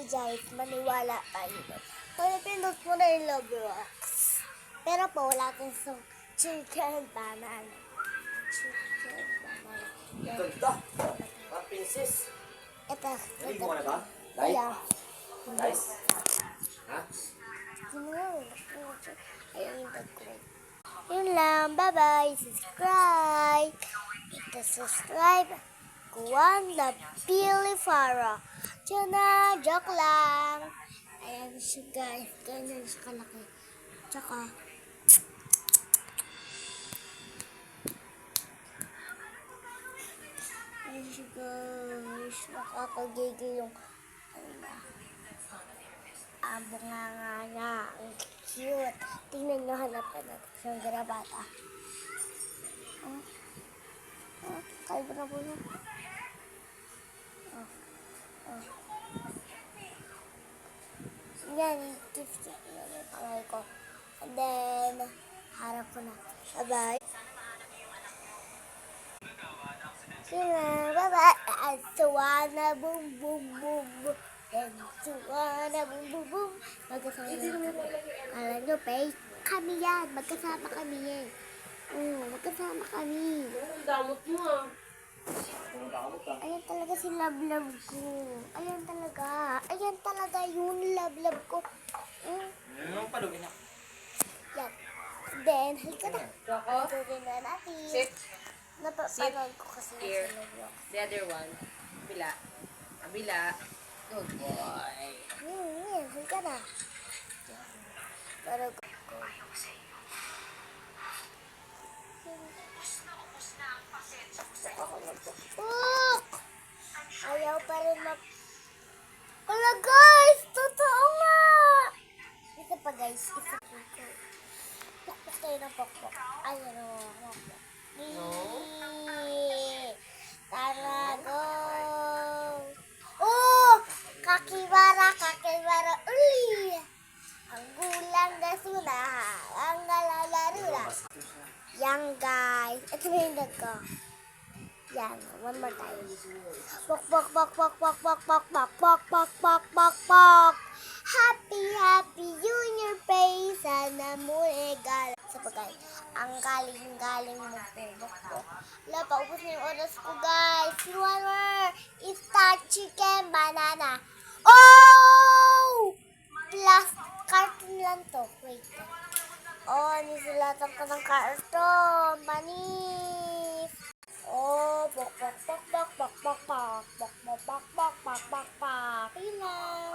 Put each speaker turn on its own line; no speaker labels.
guys, maniwala tayo. Kaya pinot mo na yung Roblox. Pero po, wala tayong chicken banana. Chicken banana.
Ganda! Ang princess.
Ito.
Naligo ka na ba?
Kaya.
Guys? Ha?
Ayun yung decorate. Yun lang. Bye-bye. Subscribe. Ito subscribe. Kuwan na Billy Farah. Diyan na. Joke lang. Ayan siya guys. Ganyan siya kalaki. Tsaka. Ayan siya guys. Nakakagigil yung bunganga niya. Ang cute. Tingnan nyo, hanapan natin siyang garabata. Kalbo na po yun. Yan, gift yan yung pangay ko. And then, harap ko na. Bye-bye. Sila, bye-bye. Antuana, boom, boom, boom, boom. Antuana, boom, boom, boom. Magkasama na. Kala nyo, pay. Kami yan. Magkasama kami yan. Magkasama kami.
Ang damot mo ah.
Ayan talaga si love-love ko. Ayan talaga. Ayan talaga yung love-love ko.
Anong palugin na?
Yan. Then, halika na.
Choco?
Tuloy na natin.
Sit.
Napapanood ko kasi
Here.
sa love-love.
The other one. Kabila. Kabila. Good boy.
Halika na. Pero ayaw pa rin Wala guys! Totoo nga! Isa pa guys, isa pa. Pokpok tayo ng pokpok. Ayan o. Tara, go! Oh! Kakibara uli! Ang gulang na suna, ang galalaro. Yan guys. Ito na yung dag ko. Yan. One more time. Pok, pok, pok, pok, pok, pok, pok, pok, pok, pok, pok, pok, pok. Happy, happy junior face. Sana mo regalo. Sa pagkain. Ang galing-galing mo po. Wala pa, ubos na yung oras ko guys. One more. It's that chicken banana. Oh! Plus, carton lang to. Wait. Oh, nisulatan ko ng carton. Manis. Oh, pok, pok, pok, pok, pok, pok, pok, pok, pok, pok, pok, pok, pok, pok. Yun lang.